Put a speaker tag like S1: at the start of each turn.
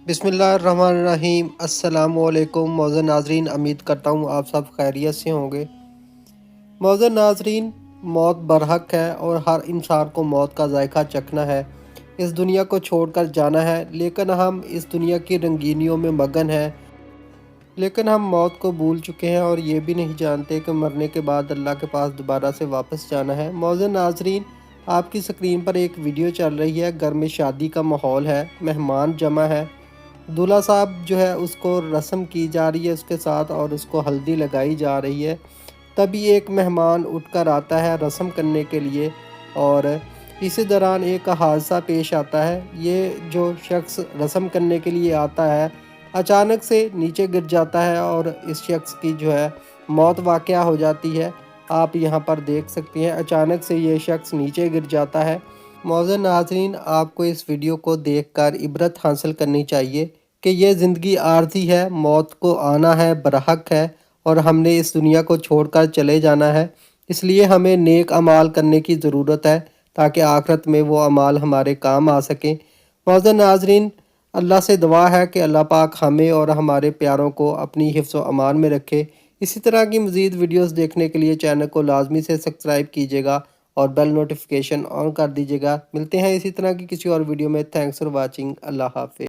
S1: बिस्मिल्लाहिर्रहमानिर्रहीम। अस्सलाम वालेकुम मौज़ूद नाज़रीन, उम्मीद करता हूँ आप सब खैरियत से होंगे। मौज़ूद नाज़रीन, मौत बरहक है और हर इंसान को मौत का जायका चखना है। इस दुनिया को छोड़कर जाना है, लेकिन हम इस दुनिया की रंगीनियों में मगन हैं। लेकिन हम मौत को भूल चुके हैं और ये भी नहीं जानते कि मरने के बाद अल्लाह के पास दोबारा से वापस जाना है। मौज़ूद नाज़रीन, आपकी स्क्रीन पर एक वीडियो चल रही है। घर में शादी का माहौल है, मेहमान जमा है। दूल्हा साहब जो है उसको रस्म की जा रही है उसके साथ, और उसको हल्दी लगाई जा रही है। तभी एक मेहमान उठकर आता है रस्म करने के लिए, और इसी दौरान एक हादसा पेश आता है। ये जो शख्स रस्म करने के लिए आता है अचानक से नीचे गिर जाता है, और इस शख्स की जो है मौत वाक़या हो जाती है। आप यहाँ पर देख सकते हैं, अचानक से ये शख्स नीचे गिर जाता है। मौज़ूद नाज़रीन, आपको इस वीडियो को देखकर इबरत हासिल करनी चाहिए कि ये ज़िंदगी आर्ज़ी है, मौत को आना है, बरहक है, और हमने इस दुनिया को छोड़कर चले जाना है। इसलिए हमें नेक अमाल करने की ज़रूरत है, ताकि आखिरत में वो अमाल हमारे काम आ सकें। मौज़ूद नाज़रीन, अल्लाह से दुआ है कि अल्लाह पाक हमें और हमारे प्यारों को अपनी हिफ्ज़ व अमान में रखे। इसी तरह की मज़ीद वीडियोस देखने के लिए चैनल को लाजमी से सब्सक्राइब कीजिएगा और बेल नोटिफिकेशन ऑन कर दीजिएगा। मिलते हैं इसी तरह की किसी और वीडियो में। Thanks for watching. अल्लाह हाफ़िज़।